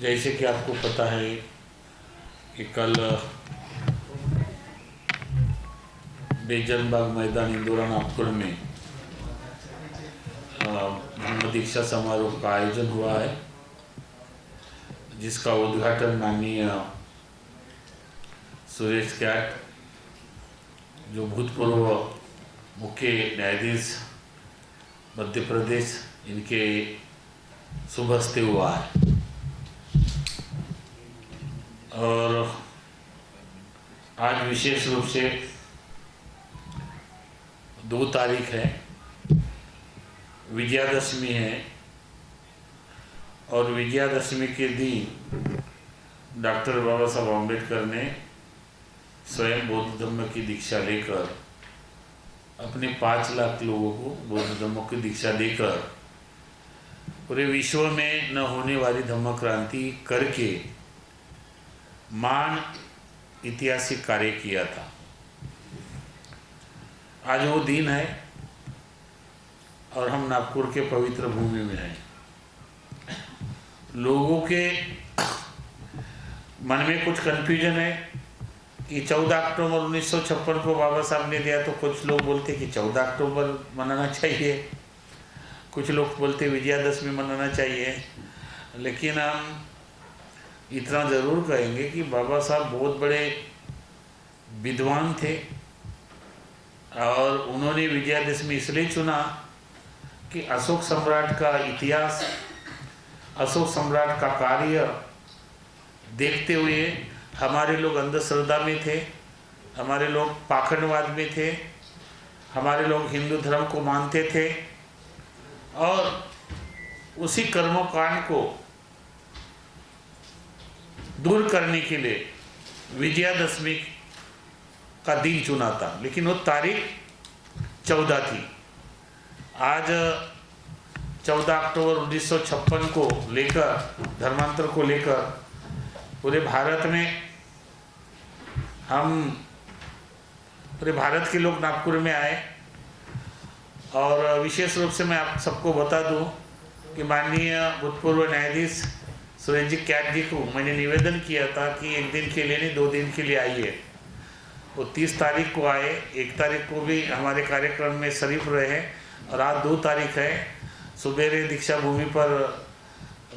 जैसे कि आपको पता है कि कल बेजनबाग मैदान इंदौरा नागपुर में धम्म दीक्षा समारोह का आयोजन हुआ है, जिसका उद्घाटन माननीय सुरेश कैट, जो भूतपूर्व मुख्य न्यायाधीश मध्य प्रदेश, इनके शुभ हस्ते हुआ है। और आज विशेष रूप से 2 तारीख है, विजयादशमी है, और विजयादशमी के दिन डॉक्टर बाबा साहब अम्बेडकर ने स्वयं बौद्ध धर्म की दीक्षा लेकर अपने 5 लाख लोगों को बौद्ध धर्म की दीक्षा देकर पूरे विश्व में न होने वाली धम्म क्रांति करके महान ऐतिहासिक कार्य किया था। आज वो दिन है और हम नागपुर के पवित्र भूमि में हैं। लोगों के मन में कुछ कन्फ्यूजन है कि 14 अक्टूबर 1956 को बाबा साहब ने दिया, तो कुछ लोग बोलते कि 14 अक्टूबर मनाना चाहिए, कुछ लोग बोलते विजयादशमी मनाना चाहिए। लेकिन हम इतना ज़रूर कहेंगे कि बाबा साहब बहुत बड़े विद्वान थे और उन्होंने विजयादशमी इसलिए चुना कि अशोक सम्राट का इतिहास, अशोक सम्राट का कार्य देखते हुए हमारे लोग अंधश्रद्धा में थे, हमारे लोग पाखंडवाद में थे, हमारे लोग हिंदू धर्म को मानते थे, और उसी कर्मकांड को दूर करने के लिए विजयादशमी का दिन चुना था। लेकिन वो तारीख 14 थी। आज 14 अक्टूबर 1956 को लेकर, धर्मांतर को लेकर पूरे भारत में पूरे भारत के लोग नागपुर में आए। और विशेष रूप से मैं आप सबको बता दूं कि माननीय भूतपूर्व न्यायाधीश सुरेश जी कैट जी को मैंने निवेदन किया था कि 1 दिन के लिए नहीं 2 दिन के लिए आइए। वो 30 तारीख को आए, 1 तारीख को भी हमारे कार्यक्रम में शरीफ रहे, और आज 2 तारीख है। सुबेरे दीक्षा भूमि पर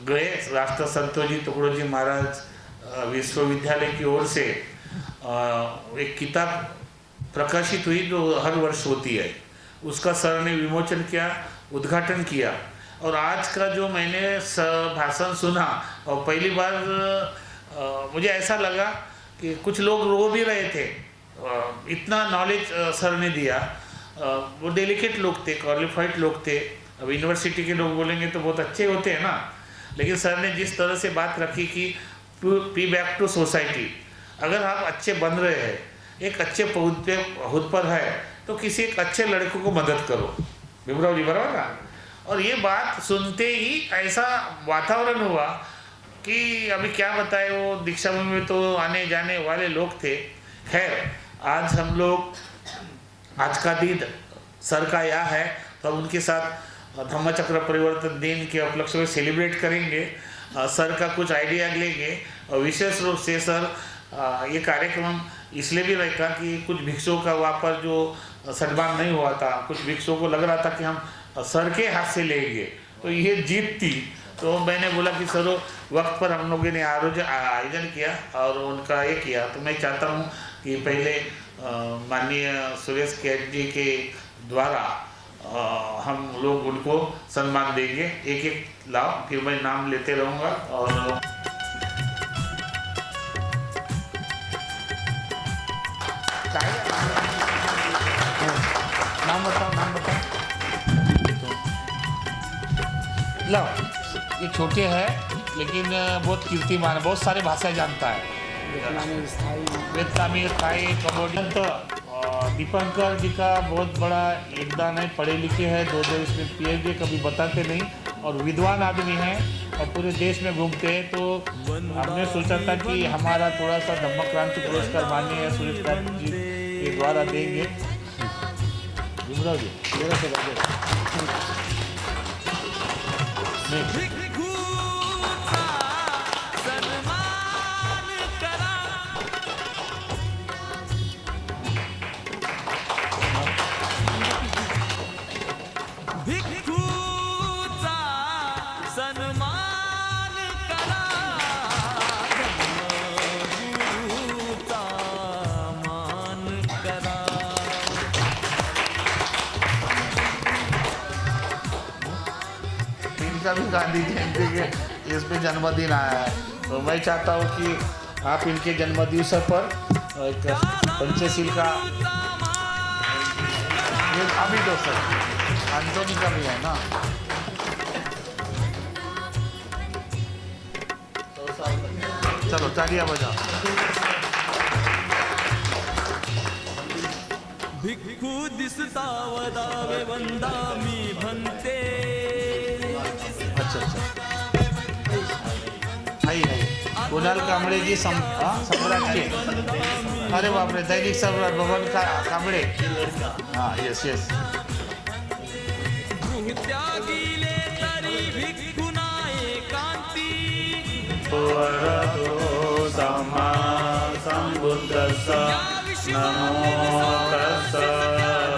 गए, राष्ट्र संतोषी टुकड़ोजी महाराज विश्वविद्यालय की ओर से एक किताब प्रकाशित हुई जो हर वर्ष होती है, उसका सर ने विमोचन किया, उद्घाटन किया। और आज का जो मैंने भाषण सुना, और पहली बार मुझे ऐसा लगा कि कुछ लोग रो भी रहे थे, इतना नॉलेज सर ने दिया। वो डेलिकेट लोग थे, क्वालिफाइड लोग थे। अब यूनिवर्सिटी के लोग बोलेंगे तो बहुत अच्छे होते हैं ना, लेकिन सर ने जिस तरह से बात रखी कि पी बैक टू सोसाइटी, अगर आप अच्छे बन रहे हैं, एक अच्छे पद पर है, तो किसी एक अच्छे लड़के को मदद करो। भीमराव जी, बराबर ना? और ये बात सुनते ही ऐसा वातावरण हुआ कि अभी क्या बताए, वो दीक्षा भूमि में तो आने जाने वाले लोग थे। खैर, आज हम लोग, आज का दिन सर का यह है, तो हम उनके साथ धम्म चक्र परिवर्तन दिन के उपलक्ष्य में सेलिब्रेट करेंगे, सर का कुछ आइडिया लेंगे। और विशेष रूप से सर, ये कार्यक्रम इसलिए भी रहेगा कि कुछ भिक्षुओं का वहाँ पर जो सम्मान नहीं हुआ था, कुछ भिक्षुओं को लग रहा था कि हम सर के हाथ से लेंगे, तो ये जीत थी। तो मैंने बोला कि सर वक्त पर हम लोगों ने आयोजन किया और उनका ये किया। तो मैं चाहता हूँ कि पहले माननीय सुरेश कैट जी के द्वारा हम लोग उनको सम्मान देंगे। एक लाओ, फिर मैं नाम लेते रहूँगा। और नाम बताओ, नाम बताओ। लो, ये छोटे है लेकिन बहुत कीर्तिमान, बहुत सारे भाषाएं जानता है, वियतनामी, थाई, कंबोडियन। तो दीपंकर जी का बहुत बड़ा योगदान है, पढ़े लिखे हैं, 2 इसमें PhD, कभी बताते नहीं, और विद्वान आदमी हैं और पूरे देश में घूमते हैं। तो हमने सोचा था कि हमारा थोड़ा सा धम्म क्रांति पुरस्कार माननीय सुरेश कैट जी के द्वारा देंगे। भीमराव जी, नहीं का भी गांधी जयंती के इस पे जन्मदिन आया है। तो मैं चाहता हूँ कि आप इनके जन्मदिवस पर एक पंचशील का ये अभी दो सर एंटोनी का भी है ना, चलो तालियां बजाओ। भिक्खू दिसता वदावे वंदामी भन्ते। अच्छा है कुणाल कांबळे जी सम्राट के, अरे बाप रे, दैनिक सम्राट भवन का कांबळे, हाँ यस यस। त्यागिले तरी भिक्खू नाये कांती। वरदो सम्मा सम्बुद्धस्स नमो तस्स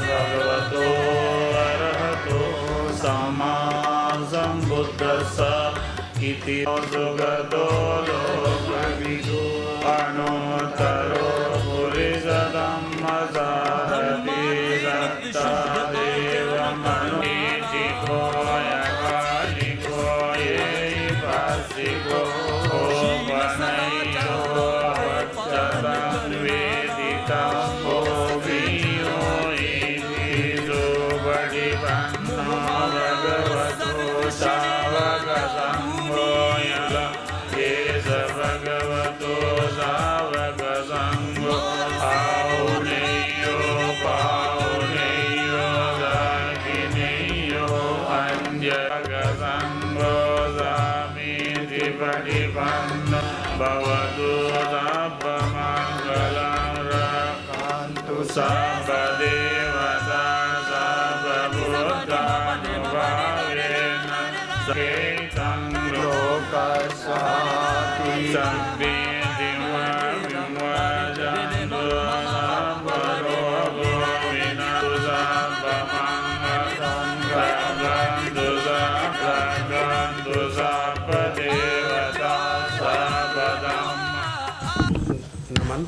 भगवतो अरहतो सम्मा सम्बुद्धस्स इति सुगतो लोकविदो अनुत्तरो पुरुषधम्मसारथि सत्तदेवमनुष्ठिको यकालिको येयिपासिको वनयो वच्चतं वेदितं भोगियो इति सुबडिपन्नो भगवतो सावकसंघो ये स भगवतो सावकसंघो पावनेयो दाकिनेयो अन्यसंघो सामीति पटिपन्नो भवतु सर्वमङ्गलं रक्षन्तु सर्वदेवता सर्वभूतानुभावेन सकेतं लोकस्याति सर्वे दिवाविमर्जन्तु सर्वरोगो विनन्तु सर्वमङ्गलं रक्षन्तु सर्वदेवता सर्वधर्म। नमन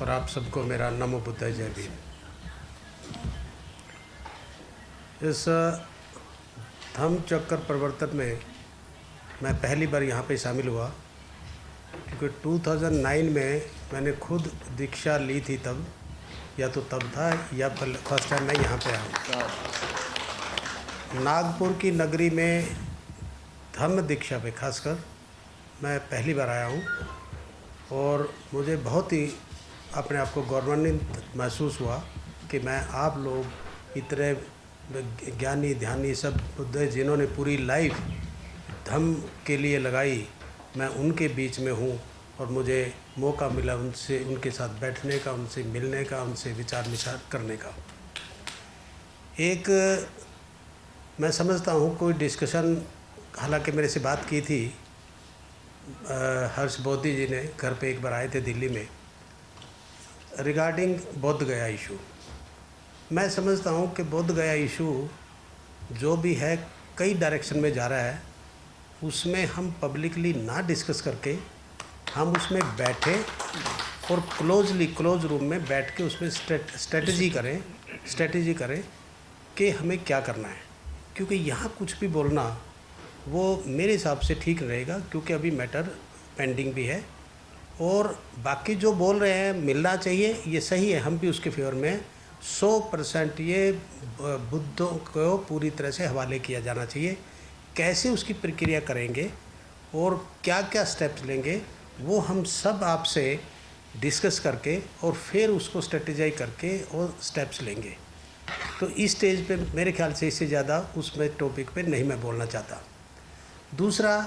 और आप सबको मेरा नमो बुद्धाय जय भीम। इस धम्म चक्र प्रवर्तन में मैं पहली बार यहाँ पे शामिल हुआ, क्योंकि 2009 में मैंने खुद दीक्षा ली थी, तब या तो तब था या फर्स्ट टाइम मैं यहाँ पे आया। नागपुर की नगरी में धम्म दीक्षा पे खासकर मैं पहली बार आया हूँ और मुझे बहुत ही अपने आप को गौरवान्वित महसूस हुआ कि मैं आप लोग इतने ज्ञानी ध्यानी सब बुद्ध जिन्होंने पूरी लाइफ धम्म के लिए लगाई, मैं उनके बीच में हूँ और मुझे मौका मिला उनसे, उनके साथ बैठने का, उनसे मिलने का, उनसे विचार विचार करने का। एक मैं समझता हूँ कोई डिस्कशन, हालांकि मेरे से बात की थी हर्ष बोधी जी ने, घर पे एक बार आए थे दिल्ली में, रिगार्डिंग बोध गया इशू। मैं समझता हूँ कि बोध गया इशू जो भी है कई डायरेक्शन में जा रहा है, उसमें हम पब्लिकली ना डिस्कस करके हम उसमें बैठे और क्लोज रूम में बैठ के उसमें स्ट्रेटजी करें कि हमें क्या करना है। क्योंकि यहाँ कुछ भी बोलना वो मेरे हिसाब से ठीक रहेगा, क्योंकि अभी मैटर पेंडिंग भी है और बाकी जो बोल रहे हैं मिलना चाहिए, ये सही है, हम भी उसके फेवर में 100% ये बुद्धों को पूरी तरह से हवाले किया जाना चाहिए। कैसे उसकी प्रक्रिया करेंगे और क्या क्या स्टेप्स लेंगे वो हम सब आपसे डिस्कस करके और फिर उसको स्ट्रेटेजाइज करके और स्टेप्स लेंगे। तो इस स्टेज पे मेरे ख्याल से इससे ज़्यादा उसमें टॉपिक पे नहीं मैं बोलना चाहता। दूसरा,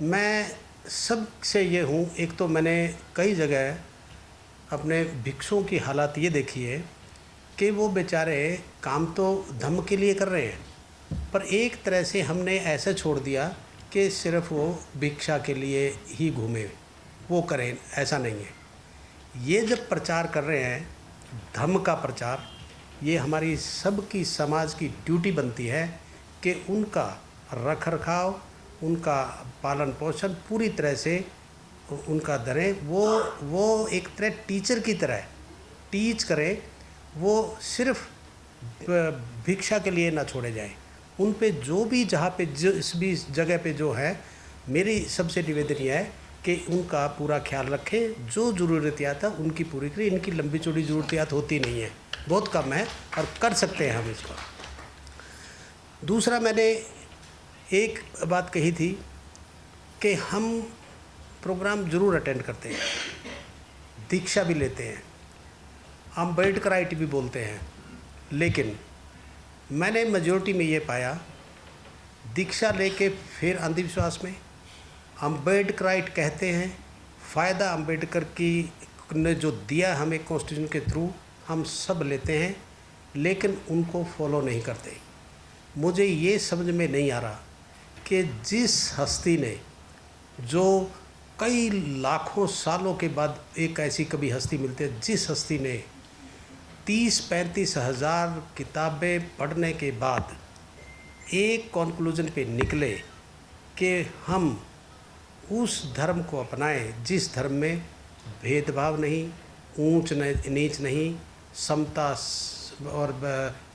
मैं सबसे ये हूँ, एक तो मैंने कई जगह अपने भिक्षुओं की हालात ये देखी है कि वो बेचारे काम तो धम्म के लिए कर रहे हैं, पर एक तरह से हमने ऐसा छोड़ दिया कि सिर्फ वो भिक्षा के लिए ही घूमे, वो करें, ऐसा नहीं है। ये जब प्रचार कर रहे हैं धम्म का प्रचार, ये हमारी सबकी समाज की ड्यूटी बनती है कि उनका रख रखाव, उनका पालन पोषण पूरी तरह से उनका करें। वो एक तरह टीचर की तरह टीच करें, वो सिर्फ भिक्षा के लिए ना छोड़े जाएं, उन पे जो भी जहाँ पे जिस भी जगह पे जो है, मेरी सबसे निवेदन यह है कि उनका पूरा ख्याल रखें, जो ज़रूरतियात है उनकी पूरी करें। इनकी लंबी चौड़ी ज़रूरतियात होती नहीं है, बहुत कम है और कर सकते हैं हम इसको। दूसरा, मैंने एक बात कही थी कि हम प्रोग्राम ज़रूर अटेंड करते हैं, दीक्षा भी लेते हैं, अम्बेडकराइट भी बोलते हैं, लेकिन मैंने मेजॉरिटी में ये पाया, दीक्षा लेके फिर अंधविश्वास में, अम्बेडकराइट कहते हैं, फ़ायदा अम्बेडकर की ने जो दिया हमें कॉन्स्टिट्यूशन के थ्रू हम सब लेते हैं, लेकिन उनको फॉलो नहीं करते। मुझे ये समझ में नहीं आ रहा कि जिस हस्ती ने, जो कई लाखों सालों के बाद एक ऐसी कभी हस्ती मिलती है, जिस हस्ती ने 30-35 हज़ार किताबें पढ़ने के बाद एक कॉन्क्लूज़न पे निकले कि हम उस धर्म को अपनाएं जिस धर्म में भेदभाव नहीं, ऊंच नीच नहीं, समता और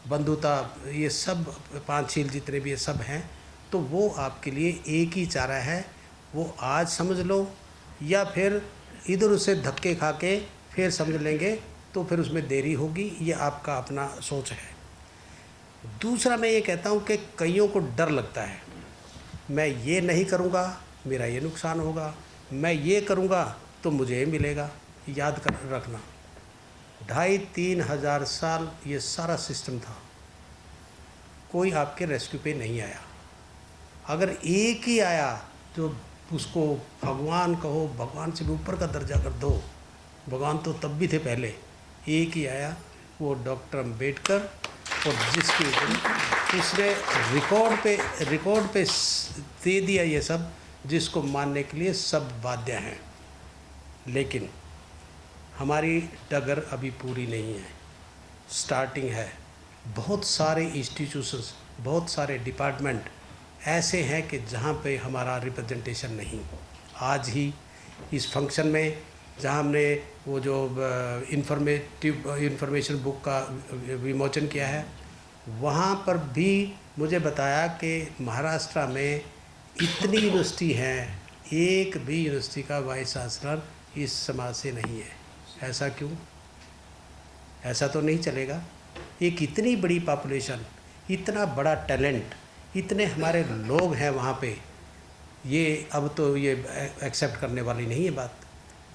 बंधुता, ये सब पांचशील जितने भी ये सब हैं, तो वो आपके लिए एक ही चारा है। वो आज समझ लो या फिर इधर उसे धक्के खा के फिर समझ लेंगे, तो फिर उसमें देरी होगी। ये आपका अपना सोच है। दूसरा, मैं ये कहता हूँ कि कईयों को डर लगता है, मैं ये नहीं करूँगा मेरा ये नुकसान होगा, मैं ये करूँगा तो मुझे ये मिलेगा। याद कर रखना, 2,500-3 हज़ार साल ये सारा सिस्टम था, कोई आपके रेस्क्यू पे नहीं आया। अगर एक ही आया तो उसको भगवान कहो, भगवान से भी ऊपर का दर्जा कर दो, भगवान तो तब भी थे पहले। एक ही आया, वो डॉक्टर अम्बेडकर, और जिसकी उसने रिकॉर्ड पे दे दिया ये सब, जिसको मानने के लिए सब बाध्य हैं। लेकिन हमारी डगर अभी पूरी नहीं है, स्टार्टिंग है। बहुत सारे इंस्टीट्यूशंस, बहुत सारे डिपार्टमेंट ऐसे हैं कि जहाँ पे हमारा रिप्रेजेंटेशन नहीं। आज ही इस फंक्शन में जहाँ हमने वो जो इंफॉर्मेशन बुक का विमोचन किया है, वहाँ पर भी मुझे बताया कि महाराष्ट्र में इतनी यूनिवर्सिटी हैं, एक भी यूनिवर्सिटी का वाइस चांसलर इस समाज से नहीं है। ऐसा क्यों? ऐसा तो नहीं चलेगा। एक इतनी बड़ी पॉपुलेशन, इतना बड़ा टैलेंट, इतने हमारे लोग हैं वहाँ पे, ये अब तो ये एक्सेप्ट करने वाली नहीं है बात।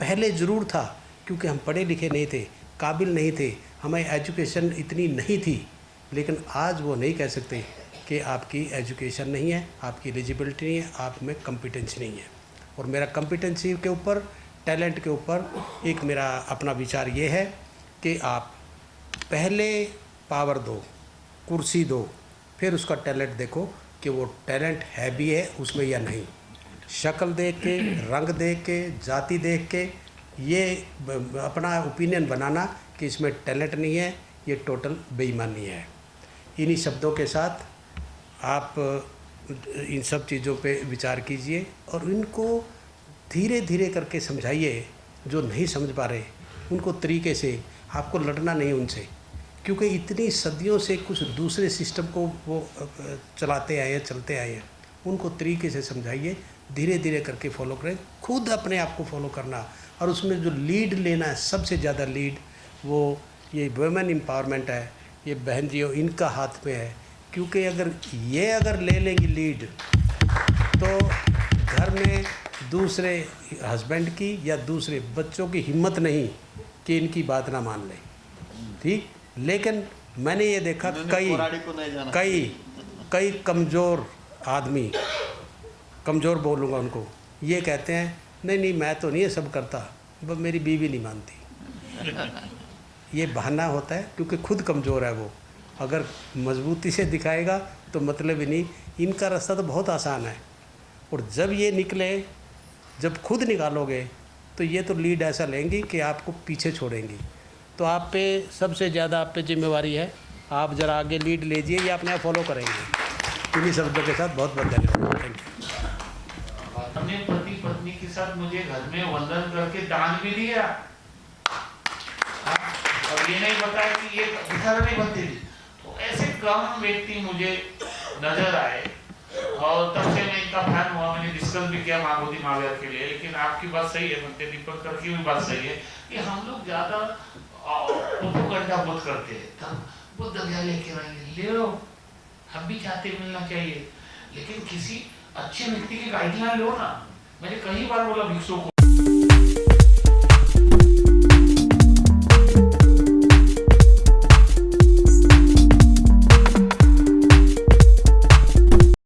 पहले ज़रूर था, क्योंकि हम पढ़े लिखे नहीं थे, काबिल नहीं थे, हमें एजुकेशन इतनी नहीं थी। लेकिन आज वो नहीं कह सकते कि आपकी एजुकेशन नहीं है, आपकी एलिजिबिलिटी नहीं है, आप में कॉम्पिटेंसी नहीं है। और मेरा कॉम्पिटेंसी के ऊपर, टैलेंट के ऊपर एक मेरा अपना विचार ये है कि आप पहले पावर दो, कुर्सी दो, फिर उसका टैलेंट देखो कि वो टैलेंट है भी है उसमें या नहीं। शक्ल देख के, रंग देख के, जाति देख के ये अपना ओपिनियन बनाना कि इसमें टैलेंट नहीं है, ये टोटल बेईमानी है। इन्हीं शब्दों के साथ आप इन सब चीज़ों पे विचार कीजिए और इनको धीरे धीरे करके समझाइए। जो नहीं समझ पा रहे उनको तरीके से, आपको लड़ना नहीं उनसे, क्योंकि इतनी सदियों से कुछ दूसरे सिस्टम को वो चलाते आए हैं, चलते आए हैं। उनको तरीके से समझाइए, धीरे धीरे करके फॉलो करें। खुद अपने आप को फॉलो करना और उसमें जो लीड लेना है, सबसे ज़्यादा लीड वो ये वुमेन एम्पावरमेंट है, ये बहन जी इनका हाथ में है। क्योंकि अगर ले लेंगी लीड तो घर में दूसरे हस्बैंड की या दूसरे बच्चों की हिम्मत नहीं कि इनकी बात ना मान लें, ठीक। लेकिन मैंने ये देखा कई कमज़ोर आदमी, कमज़ोर बोलूँगा उनको, ये कहते हैं नहीं मैं तो नहीं ये सब करता, बस मेरी बीवी नहीं मानती। ये बहाना होता है, क्योंकि खुद कमज़ोर है वो। अगर मजबूती से दिखाएगा तो मतलब ही नहीं। इनका रास्ता तो बहुत आसान है, और जब ये निकले, जब खुद निकालोगे तो ये तो लीड ऐसा लेंगी कि आपको पीछे छोड़ेंगी। तो आप पे सबसे ज़्यादा आप पे जिम्मेवारी है, आप ज़रा आगे लीड लीजिए, ये अपने आप फॉलो करेंगे। इन्हीं शब्दों के साथ बहुत बहुत धन्यवाद। Thank you. अपने पति पत्नी के साथ मुझे घर में वंदन करके दान भी दिया, और ये नहीं बताया कि ये भिखारी नहीं बनती थी। तो ऐसे कम व्यक्ति मुझे नजर आए, और तब से मैं इनका फैन हुआ। मैंने डिस्कस भी किया महाबोधि महावीर के लिए, लेकिन आपकी बात सही है, बनते दीपंकर की भी बात सही है कि हम लोग ज्यादा प्रोपेगेंडा बहुत करते हैं। तब बुद्ध गया लेके आएंगे, ले लो, हम भी चाहते मिलना चाहिए, लेकिन किसी अच्छे व्यक्ति की गाइडलाइन लो ना। मैंने कई बार बोला भिक्षु को,